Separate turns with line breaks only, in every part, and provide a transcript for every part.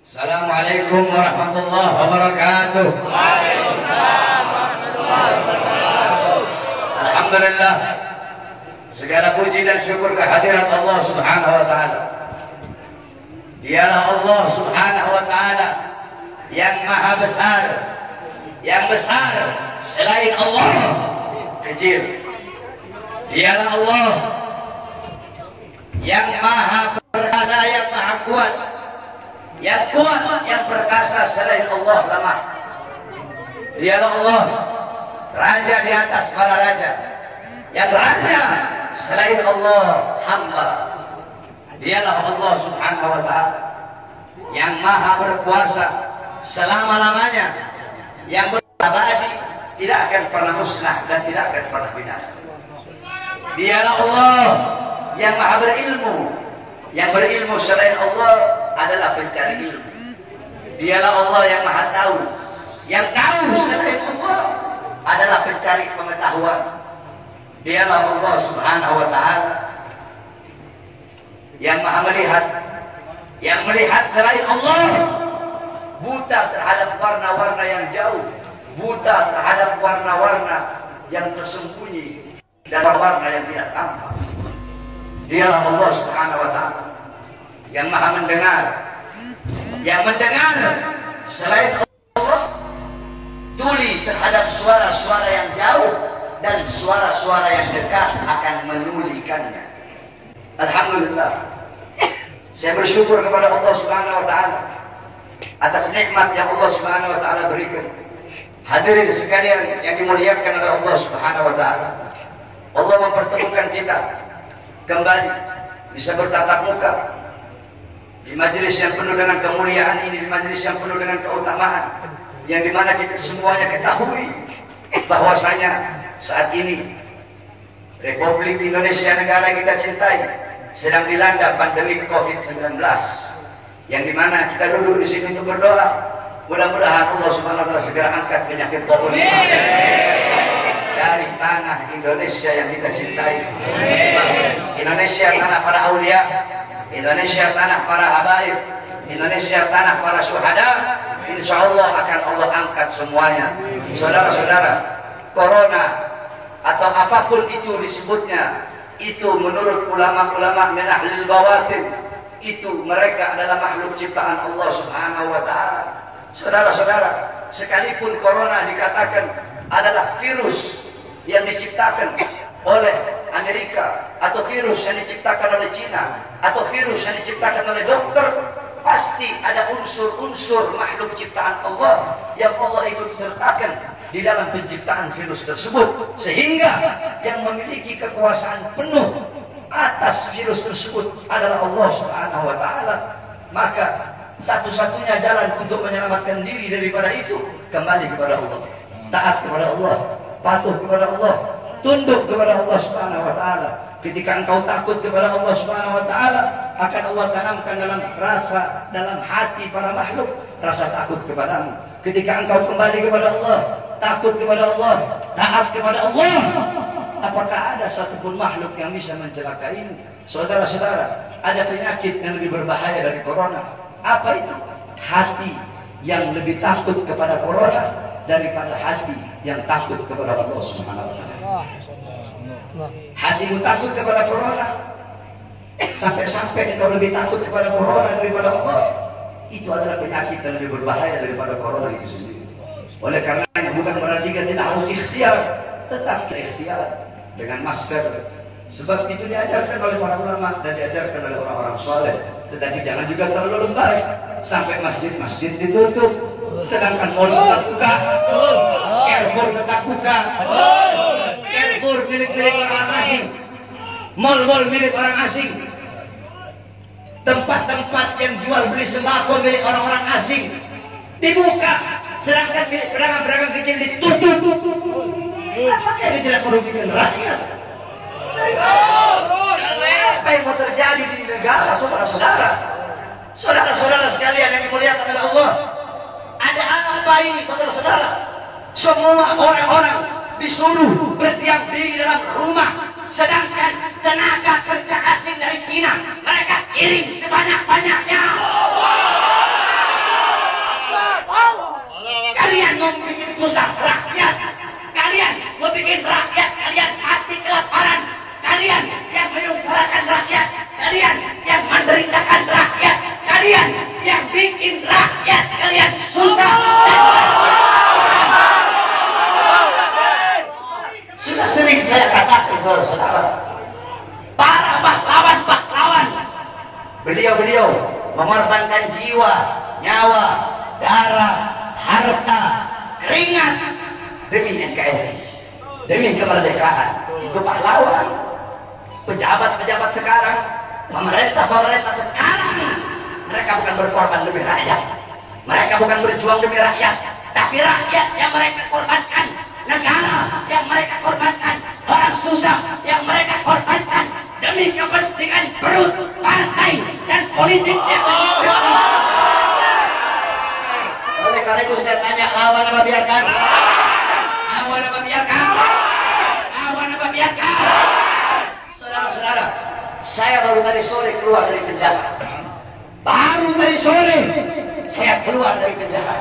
Assalamualaikum warahmatullahi wabarakatuh.
Waalaikumsalam warahmatullahi wabarakatuh.
Alhamdulillah, segala puji dan syukur kehadirat Allah Subhanahu wa taala. Dialah Allah Subhanahu wa taala yang maha besar, yang besar selain Allah kecil. Dialah Allah yang maha perkasa, yang maha kuat, yang kuat, yang perkasa selain Allah lemah. Dialah Allah raja di atas para raja, yang raja selain Allah hamba. Dialah Allah Subhanahu wa taala yang maha berkuasa selama-lamanya, yang berabadi, tidak akan pernah musnah dan tidak akan pernah binasa. Dialah Allah yang maha berilmu, yang berilmu selain Allah adalah pencari ilmu. Dialah Allah yang maha tahu, yang tahu selain Allah adalah pencari pengetahuan. Dialah Allah Subhanahu wa taala yang maha melihat, yang melihat selain Allah buta terhadap warna-warna yang jauh, buta terhadap warna-warna yang tersembunyi dan warna yang tidak tampak. Dialah Allah Subhanahu wa taala yang maha mendengar, yang mendengar selain Allah tuli terhadap suara-suara yang jauh dan suara-suara yang dekat akan menulikannya. Alhamdulillah, saya bersyukur kepada Allah Subhanahu wa taala atas nikmat yang Allah Subhanahu wa taala berikan. Hadirin sekalian yang dimuliakan oleh Allah Subhanahu wa taala, Allah mempertemukan kita kembali bisa bertatap muka di majelis yang penuh dengan kemuliaan ini, di majelis yang penuh dengan keutamaan, yang dimana kita semuanya ketahui bahwasanya saat ini Republik Indonesia, negara yang kita cintai, sedang dilanda pandemi COVID-19, yang dimana kita duduk di sini untuk berdoa. Mudah-mudahan Allah Subhanahu wa taala segera angkat penyakit COVID dari tanah Indonesia yang kita cintai. Sebab Indonesia tanah para aulia, Indonesia tanah para habaib, Indonesia tanah para syuhada. Insya Allah akan Allah angkat semuanya. Saudara-saudara, corona atau apapun itu disebutnya, itu menurut ulama-ulama min ahlil bawatin, itu mereka adalah makhluk ciptaan Allah Subhanahu wa taala. Saudara-saudara, sekalipun corona dikatakan adalah virus yang diciptakan oleh Amerika, atau virus yang diciptakan oleh Cina, atau virus yang diciptakan oleh dokter, pasti ada unsur-unsur makhluk ciptaan Allah yang Allah ikut sertakan di dalam penciptaan virus tersebut, sehingga yang memiliki kekuasaan penuh atas virus tersebut adalah Allah Subhanahu wa taala. Maka satu-satunya jalan untuk menyelamatkan diri daripada itu kembali kepada Allah, taat kepada Allah, patuh kepada Allah, tunduk kepada Allah Subhanahu wa taala. Ketika engkau takut kepada Allah Subhanahu wa taala, akan Allah tanamkan dalam hati para makhluk rasa takut kepadamu. Ketika engkau kembali kepada Allah, takut kepada Allah, taat kepada Allah, apakah ada satupun makhluk yang bisa mencelakaimu? Saudara-saudara, ada penyakit yang lebih berbahaya dari corona. Apa itu? Hati yang lebih takut kepada corona daripada hati yang takut kepada Allah Subhanahu wa taala. Hatimu takut kepada corona, sampai-sampai engkau lebih takut kepada corona daripada Allah. Itu adalah penyakit yang lebih berbahaya daripada corona itu sendiri. Oleh karenanya bukan berarti kita tidak harus ikhtiar, tetap kita ikhtiar dengan masker. Sebab itu diajarkan oleh para ulama dan diajarkan oleh orang-orang soleh. Tetapi jangan juga terlalu lebay sampai masjid-masjid ditutup, sedangkan mal tetap buka, Carrefour tetap buka, Carrefour milik orang asing, mal-mal milik orang asing, tempat-tempat yang jual beli sembako milik orang-orang asing dibuka, sedangkan milik pedagang-pedagang kecil ditutup. Apakah ini tidak merugikan rakyat? Apa yang mau terjadi di negara, saudara-saudara? Saudara-saudara sekalian yang dimuliakan oleh Allah, ada apa ini, saudara-saudara? Semua orang-orang disuruh berdiam diri dalam rumah, sedangkan tenaga kerja asing dari Cina mereka kirim sebanyak-banyaknya. mau bikin susah rakyat, kalian mau bikin rakyat kalian mati kelaparan, kalian yang menyusahkan rakyat, kalian yang menderitakan rakyat, kalian yang bikin rakyat kalian susah. Sudah sering saya katakan saudara-saudara, para pahlawan-pahlawan, beliau-beliau mengorbankan jiwa, nyawa, darah, harta, keringat demi NKRI, demi kemerdekaan. Itu pahlawan. Pejabat-pejabat sekarang, pemerintah-pemerintah sekarang, mereka bukan berkorban demi rakyat, mereka bukan berjuang demi rakyat, tapi rakyat yang mereka korbankan, negara yang mereka korbankan, orang susah yang mereka korbankan demi kepentingan perut, partai, dan politik yang oleh karena itu saya tanya, lawan apa biarkan? Lawan apa biarkan? Lawan apa biarkan? Saudara-saudara, saya baru tadi sore keluar dari penjara. Baru tadi sore saya keluar dari penjara.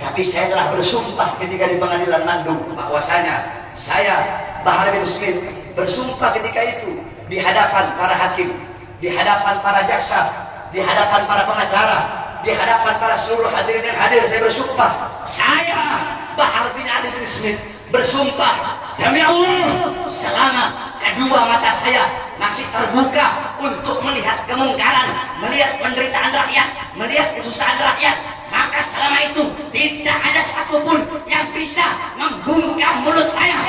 Tapi saya telah bersumpah ketika di pengadilan Bandung bahwasanya saya, Bahar bin Smith, bersumpah ketika itu di hadapan para hakim, di hadapan para jaksa, di hadapan para pengacara, di hadapan para seluruh hadirin yang hadir. Saya bersumpah, saya Bahar bin Ali bin Smith bersumpah demi Allah, selama kedua mata saya masih terbuka untuk melihat kemungkaran, melihat penderitaan rakyat, melihat kesusahan rakyat, maka selama itu tidak ada satupun yang bisa membungkam mulut saya.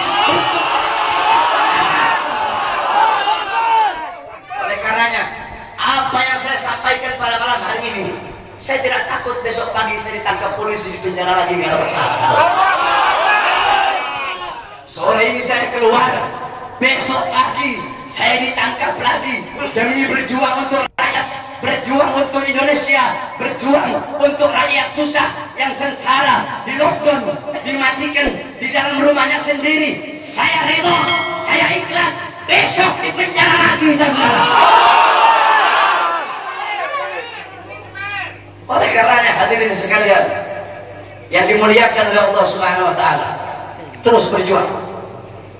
Oleh karenanya, apa yang saya sampaikan pada malam hari ini, saya tidak takut besok pagi saya ditangkap polisi, di penjara lagi nggak ada masalah. Sore ini saya keluar, besok pagi saya ditangkap lagi demi berjuang untuk rakyat, berjuang untuk Indonesia, berjuang untuk rakyat susah yang sengsara, di lockdown, dimatikan di dalam rumahnya sendiri. Saya rela, saya ikhlas, besok di penjara lagi. Oleh karenanya hadirin sekalian yang dimuliakan oleh Allah Subhanahu wa taala, terus berjuang.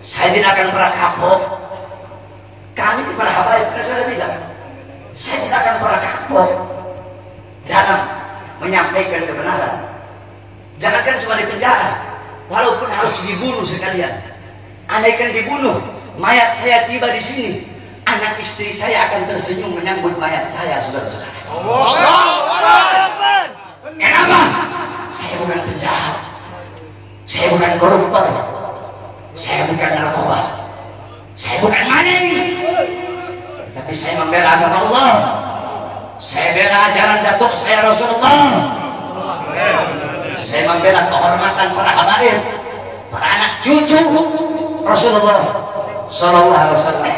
Saya tidak akan pernah kapok. Kami para habaib, saya bilang, saya tidak akan pernah kapok dalam menyampaikan kebenaran. Jangankan cuma di penjara, walaupun harus dibunuh sekalian. Andaikan dibunuh, mayat saya tiba di sini, anak istri saya akan tersenyum menyambut mayat saya, saudara-saudara. Kenapa? Saya bukan penjahat, saya bukan koruptor, saya bukan narkoba, saya bukan maling, tapi saya membela agama Allah. Saya bela ajaran datuk saya Rasulullah. Saya membela kehormatan para habaib, para anak cucu Rasulullah Sallallahu Alaihi Wasallam.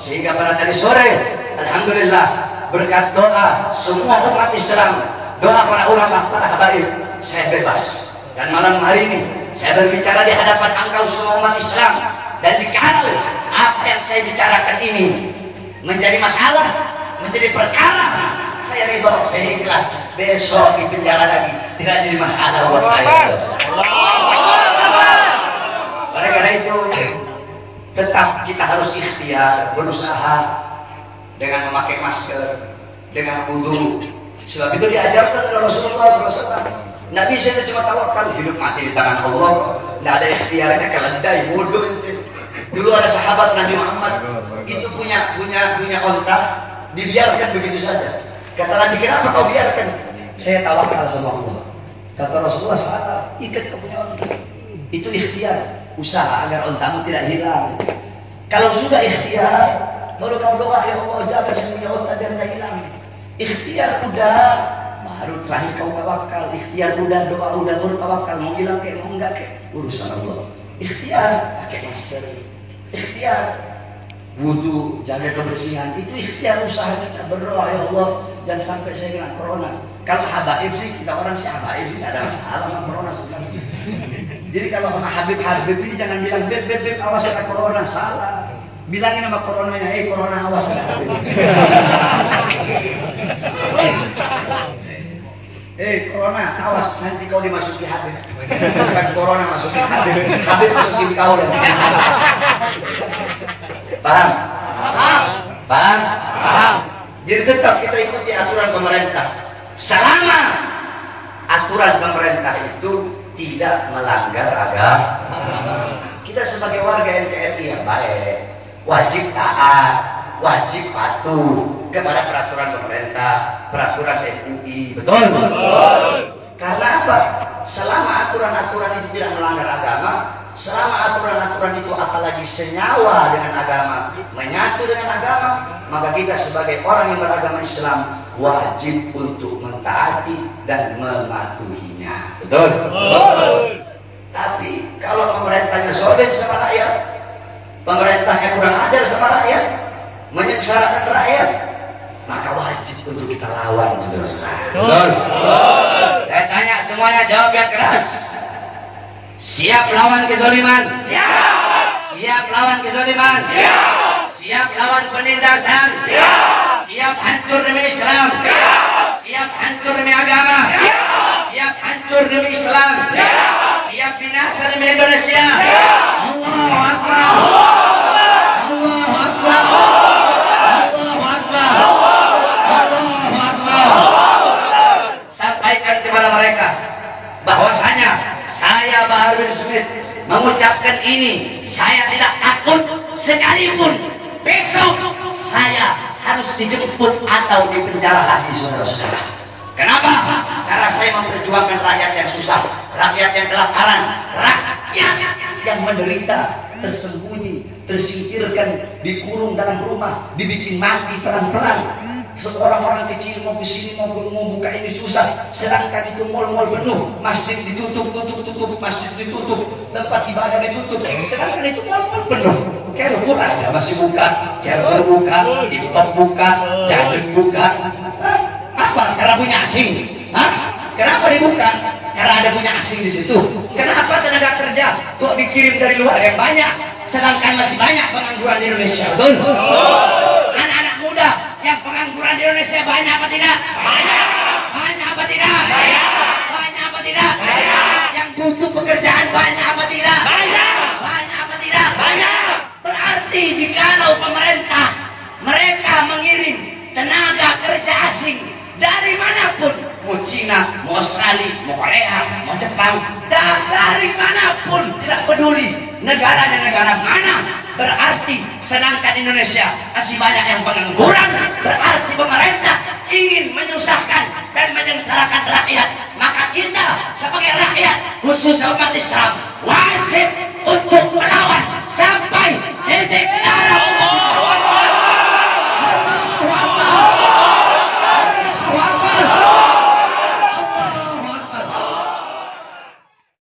Sehingga pada tadi sore, alhamdulillah, berkat doa semua umat Islam, doa para ulama, para habaib, saya bebas. Dan malam hari ini saya berbicara di hadapan engkau semua umat Islam. Dan jikalau apa yang saya bicarakan ini menjadi masalah, menjadi perkara, saya ridho, saya ikhlas. Besok di penjara lagi tidak jadi masalah buat saya. Oleh karena itu, tetap kita harus ikhtiar, berusaha dengan memakai masker, dengan wudu. Sebab itu diajarkan oleh Rasulullah SAW. Nabi saya cuma tawakal, hidup mati di tangan Allah, tidak ada ikhtiarnya, keledai, bodoh. Dulu ada sahabat Nabi Muhammad, itu punya onta, dibiarkan begitu saja. Kata Nabi, kenapa kau biarkan? Saya tawakal sama Allah. Kata Rasulullah, saat ikat kau punya onta. Itu ikhtiar, usaha agar ontamu tidak hilang. Kalau sudah ikhtiar, baru kau doa, ya Allah jaga saya punya onta jangan hilang. Ikhtiar udah, baru terakhir kau tawakal. Ikhtiar udah, doa udah, baru tawakal. Mau hilang kayak mau enggak kayak urusan Allah. Ikhtiar pakai masker, ikhtiar wudu, jaga kebersihan, itu ikhtiar usaha kita. Berdoa, ya Allah jangan sampai saya kena corona. Kalau habaib sih, kita orang sih habaib sih tidak ada masalah sama corona sebenarnya. Jadi kalau sama Habib ini jangan bilang beb awas ada corona, salah. Bilangin sama coronanya, corona awas ada Habib. Corona, awas nanti kau dimasuki Habib. Bukan corona masuki Habib, Habib masuki kau dan. Paham? Paham? Jadi tetap kita ikuti aturan pemerintah. Selama aturan pemerintah itu tidak melanggar agama. Kita sebagai warga NKRI yang baik, wajib taat, wajib patuh kepada peraturan pemerintah, peraturan MUI. Betul? Karena apa? Selama aturan-aturan itu tidak melanggar agama, selama aturan-aturan itu apalagi senyawa dengan agama, menyatu dengan agama, maka kita sebagai orang yang beragama Islam wajib untuk mentaati dan mematuhinya. Betul? Tapi kalau pemerintahnya zalim sama rakyat, pemerintahnya kurang ajar sama rakyat, menyengsarakan rakyat, maka wajib untuk kita lawan, saudara-saudara. Betul? Saya tanya semuanya, jawab yang keras. Siap lawan kezaliman? Siap. Siap lawan kezaliman? Siap. Siap lawan penindasan? Siap. Siap hancur demi Islam? Siap. Siap hancur demi agama? Siap. Siap hancur demi Islam? Siap. Siap binasa demi Indonesia? Siap. Allahu Akbar. Allahu Akbar. Allahu Akbar. Allahu Akbar. Sampaikan kepada mereka bahwasanya saya Bahar bin Smith mengucapkan ini, saya tidak takut sekalipun besok saya harus dijemput atau dipenjara lagi, saudara-saudara. Kenapa? Karena saya memperjuangkan rakyat yang susah, rakyat yang kelaparan, rakyat yang menderita, tersembunyi, tersingkirkan, dikurung dalam rumah, dibikin mati pelan-pelan. Seorang-orang kecil mau kesini mau buka ini susah, sedangkan itu mal-mal penuh, masjid ditutup, masjid ditutup, tempat ibadah ditutup, sedangkan itu mal-mal penuh. Carrefour ada masih buka, Carrefour buka, TikTok buka, Jadon buka. Apa? Karena punya asing. Kenapa dibuka? Karena ada punya asing di situ. Kenapa tenaga kerja kok dikirim dari luar yang banyak, sedangkan masih banyak pengangguran di Indonesia? Betul? Anak-anak muda yang pengangguran di Indonesia banyak apa tidak? Banyak. Banyak apa tidak? Banyak. Banyak apa tidak? Banyak. Yang butuh pekerjaan banyak apa tidak? Banyak. Banyak apa tidak? Banyak. Berarti jikalau pemerintah mereka mengirim tenaga kerja asing dari manapun, mau Cina, mau Australia, mau Korea, mau Jepang, dari manapun, tidak peduli negaranya negara mana, berarti sedangkan Indonesia masih banyak yang pengangguran, berarti pemerintah ingin menyusahkan dan menyengsarakan rakyat. Maka kita sebagai rakyat, khususnya umat Islam, wajib untuk